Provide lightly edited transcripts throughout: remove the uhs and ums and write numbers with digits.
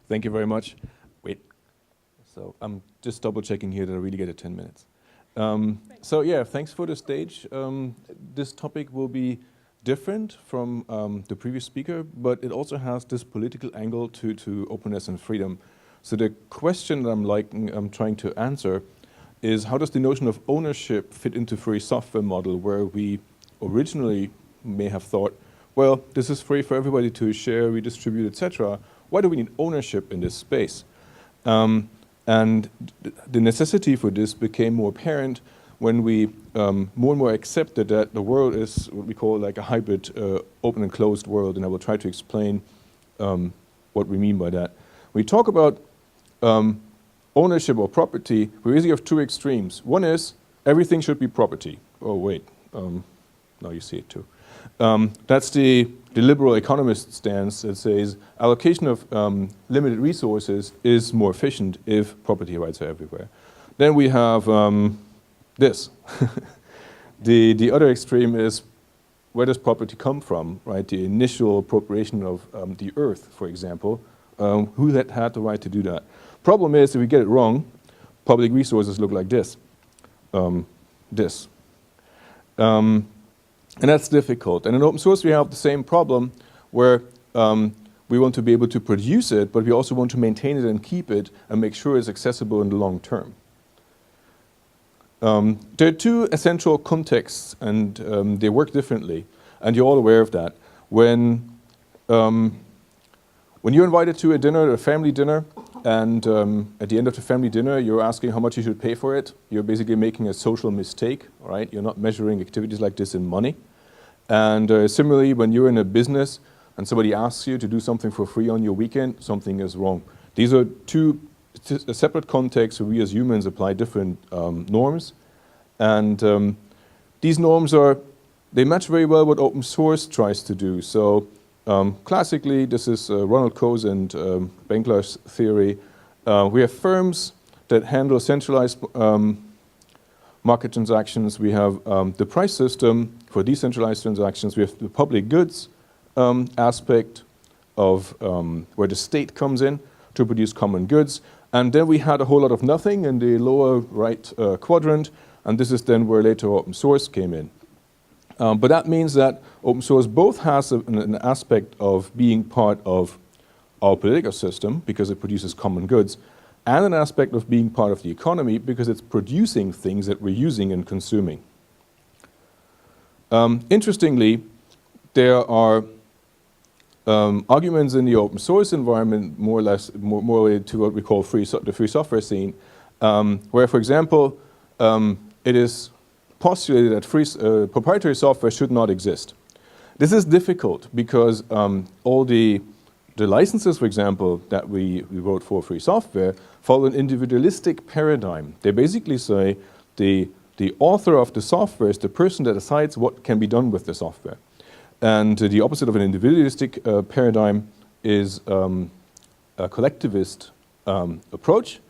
Thank you very much. Wait. So I'm just double checking here that I really get 10 minutes. So yeah, thanks for the stage. This topic will be different from the previous speaker, but it also has this political angle to openness and freedom. So the question that I'm trying to answer is, how does the notion of ownership fit into free software model, where we originally may have thought, well, this is free for everybody to share, redistribute, etc. Why do we need ownership in this space? And the necessity for this became more apparent when we more and more accepted that the world is what we call like a hybrid open and closed world, and I will try to explain what we mean by that. When we talk about ownership or property, we basically have two extremes. One is everything should be property. Oh wait, now you see it too. That's the liberal economist stance that says allocation of limited resources is more efficient if property rights are everywhere. Then we have this. The other extreme is, where does property come from, right? The initial appropriation of the earth, for example. Who had the right to do that? Problem is, if we get it wrong, public resources look like this. And that's difficult. And in open source, we have the same problem where we want to be able to produce it, but we also want to maintain it and keep it and make sure it's accessible in the long term. There are two essential contexts, and they work differently, and you're all aware of that. When you're invited to a dinner, a family dinner, and at the end of the family dinner, you're asking how much you should pay for it, you're basically making a social mistake, right? You're not measuring activities like this in money. And similarly, when you're in a business and somebody asks you to do something for free on your weekend, something is wrong. These are two separate contexts where we as humans apply different norms. And these norms they match very well what open source tries to do. So classically, this is Ronald Coase and Benkler's theory. We have firms that handle centralized market transactions. We have the price system for decentralized transactions. We have the public goods aspect of where the state comes in to produce common goods. And then we had a whole lot of nothing in the lower right quadrant. And this is then where later open source came in. But that means that open source both has an aspect of being part of our political system because it produces common goods, and an aspect of being part of the economy because it's producing things that we're using and consuming. Interestingly, there are arguments in the open source environment more or less more related to what we call the free software scene, where, for example, it is postulated that proprietary software should not exist. This is difficult because all the licenses, for example, that we wrote for free software follow an individualistic paradigm. They basically say the author of the software is the person that decides what can be done with the software. And the opposite of an individualistic paradigm is a collectivist approach.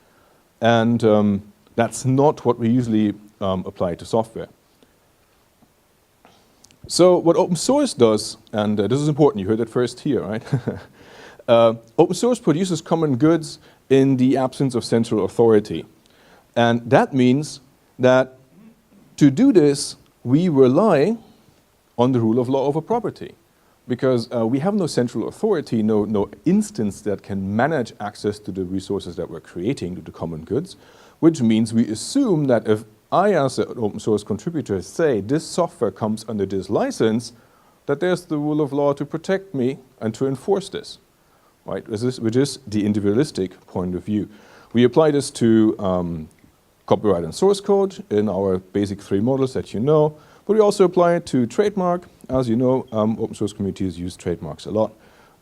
And that's not what we usually apply to software. So what open source does, and this is important, you heard it first here, right? Open source produces common goods in the absence of central authority. And that means that to do this, we rely on the rule of law over property. Because we have no central authority, no instance that can manage access to the resources that we're creating, to the common goods, which means we assume that if I, as an open source contributor, say this software comes under this license, that there's the rule of law to protect me and to enforce this, right? Which is the individualistic point of view. We apply this to copyright and source code in our basic three models that you know, but we also apply it to trademark. As you know, open source communities use trademarks a lot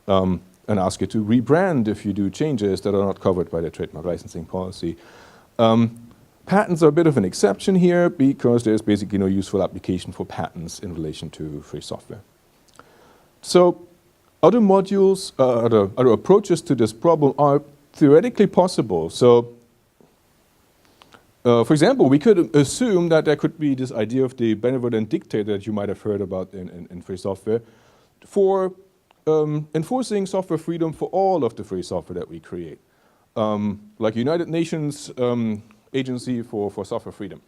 and ask you to rebrand if you do changes that are not covered by the trademark licensing policy. Patents are a bit of an exception here because there's basically no useful application for patents in relation to free software. So other modules, other approaches to this problem are theoretically possible. So for example, we could assume that there could be this idea of the benevolent dictator that you might have heard about in free software for enforcing software freedom for all of the free software that we create, like United Nations Agency for Software Freedom.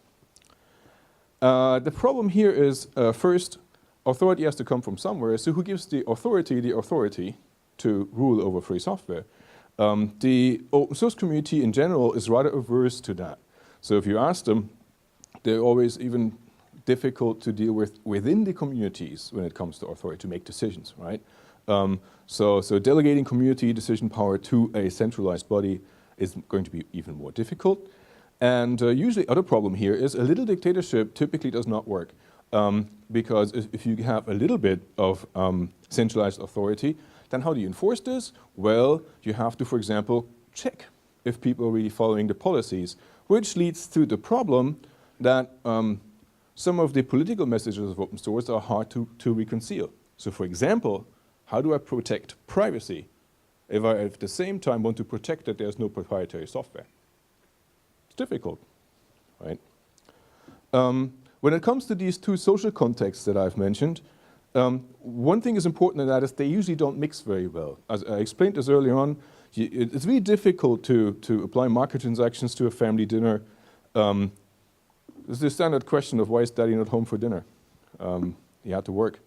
The problem here is, first, authority has to come from somewhere, so who gives the authority to rule over free software? The open source community in general is rather averse to that. So if you ask them, they're always even difficult to deal with within the communities when it comes to authority to make decisions, right? So delegating community decision power to a centralized body is going to be even more difficult. And usually other problem here is a little dictatorship typically does not work. Because if you have a little bit of centralized authority, then how do you enforce this? Well, you have to, for example, check if people are really following the policies, which leads to the problem that some of the political messages of open source are hard to reconcile. So for example, how do I protect privacy if I at the same time want to protect that there's no proprietary software? It's difficult, right? When it comes to these two social contexts that I've mentioned, one thing is important, and that is they usually don't mix very well. As I explained this earlier on, it's really difficult to apply market transactions to a family dinner. There's the standard question of why is daddy not home for dinner? He had to work.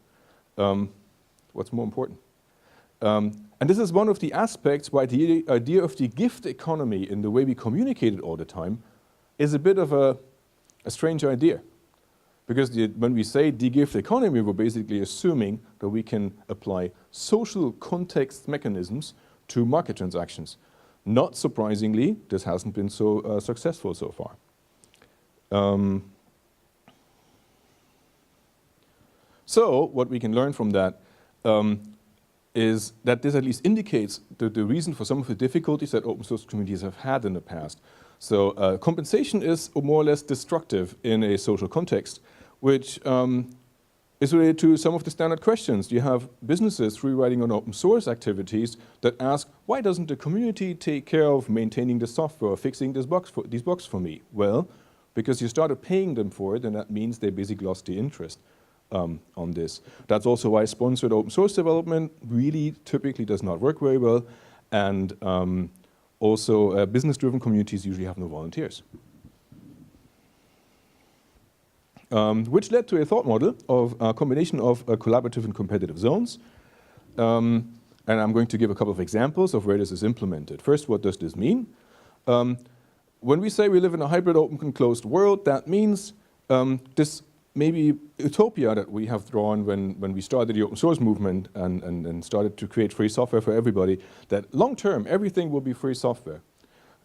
What's more important? And this is one of the aspects why the idea of the gift economy in the way we communicate it all the time is a bit of a strange idea. Because when we say the gift economy, we're basically assuming that we can apply social context mechanisms to market transactions. Not surprisingly, this hasn't been so successful so far. So what we can learn from that is that this at least indicates the reason for some of the difficulties that open source communities have had in the past. So compensation is more or less destructive in a social context, which is related to some of the standard questions. You have businesses rewriting on open source activities that ask, why doesn't the community take care of maintaining the software or fixing these bugs for me? Well, because you started paying them for it, and that means they basically lost the interest on this. That's also why sponsored open source development really typically does not work very well, and also business-driven communities usually have no volunteers. Which led to a thought model of a combination of collaborative and competitive zones. And I'm going to give a couple of examples of where this is implemented. First, what does this mean? When we say we live in a hybrid open and closed world, that means this maybe utopia that we have drawn when we started the open source movement and started to create free software for everybody, that long term everything will be free software.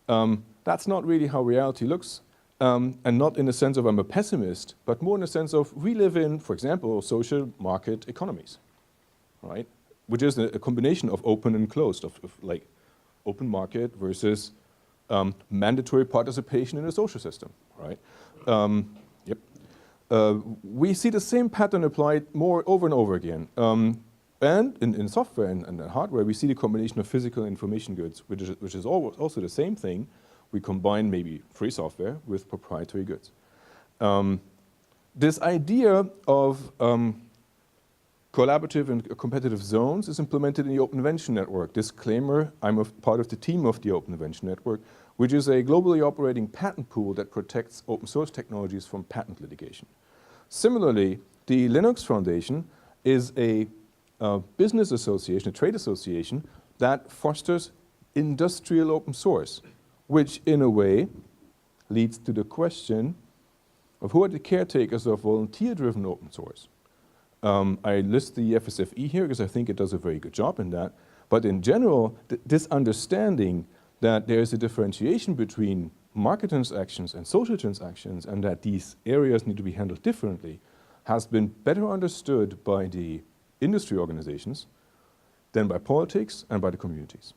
That's not really how reality looks. And not in the sense of I'm a pessimist, but more in the sense of we live in, for example, social market economies, right? Which is a combination of open and closed, of like open market versus mandatory participation in a social system, right? We see the same pattern applied more over and over again. And in software and hardware, we see the combination of physical and information goods, which is also the same thing. We combine maybe free software with proprietary goods. This idea of collaborative and competitive zones is implemented in the Open Invention Network. Disclaimer, I'm part of the team of the Open Invention Network, which is a globally operating patent pool that protects open source technologies from patent litigation. Similarly, the Linux Foundation is a business association, a trade association, that fosters industrial open source, which in a way leads to the question of who are the caretakers of volunteer-driven open source. I list the FSFE here because I think it does a very good job in that. But in general, this understanding that there is a differentiation between market transactions and social transactions and that these areas need to be handled differently has been better understood by the industry organizations than by politics and by the communities.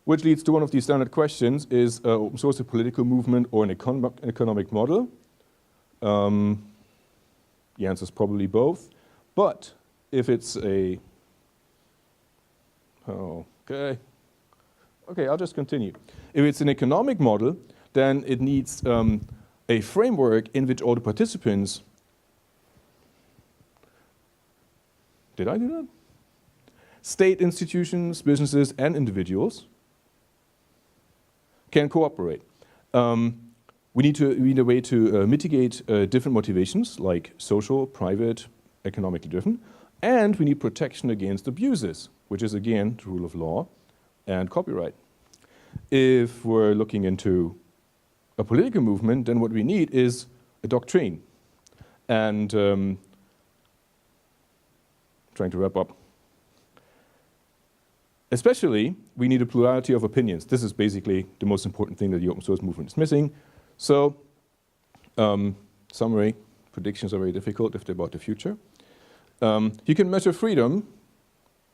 Which leads to one of these standard questions, is open source a political movement or an economic model? The answer is probably both. But if it's a, okay, I'll just continue. If it's an economic model, then it needs a framework in which all the participants Did I do that? State institutions, businesses, and individuals can cooperate. We need a way to mitigate different motivations, like social, private, economically driven, and we need protection against abuses, which is again the rule of law and copyright. If we're looking into a political movement, then what we need is a doctrine. And trying to wrap up. Especially, we need a plurality of opinions. This is basically the most important thing that the open source movement is missing. So, summary, predictions are very difficult if they're about the future. You can measure freedom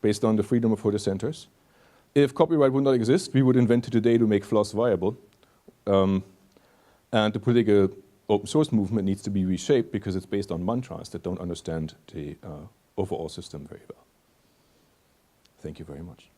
based on the freedom of the centers. If copyright would not exist, we would invent it today to make floss viable. And the political open source movement needs to be reshaped because it's based on mantras that don't understand the overall system very well. Thank you very much.